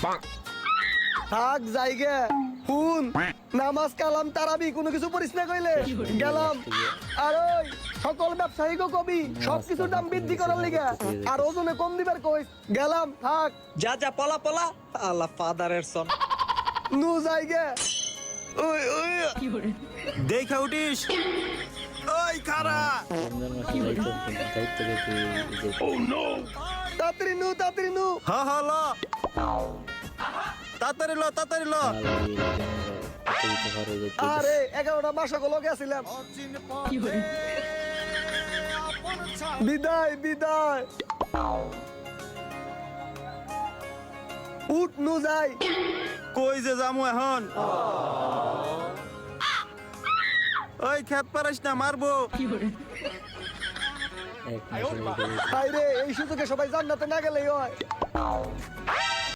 থাক জায়গা হুন নামাজ কালাম তারাবি কোনো কিছু পড়িস না কইলে গেলাম। আর ওই সকল ব্যবসায়ীকে কবি সবকিছুর দাম বৃদ্ধি করার লিগা আর ওজনে কম দিবার কইস গেলাম থাক। যা যা পলা পলা আল্লাহ ফাদারের সন নু জায়গা ওই ওই দেখা উঠিস ওই খারা তাড়াতাড়ি নু হা হা ল তাড়াতাড়ি ল আরে 11টা মাসে গুলো গেছিলাম বিদায় বিদায় উঠ নু যাই কই যে যামু এখন ওই খেত পারিস না মারবো হায় রে এই সুযোগে সবাই জান্নাতে না গেলেই হয়।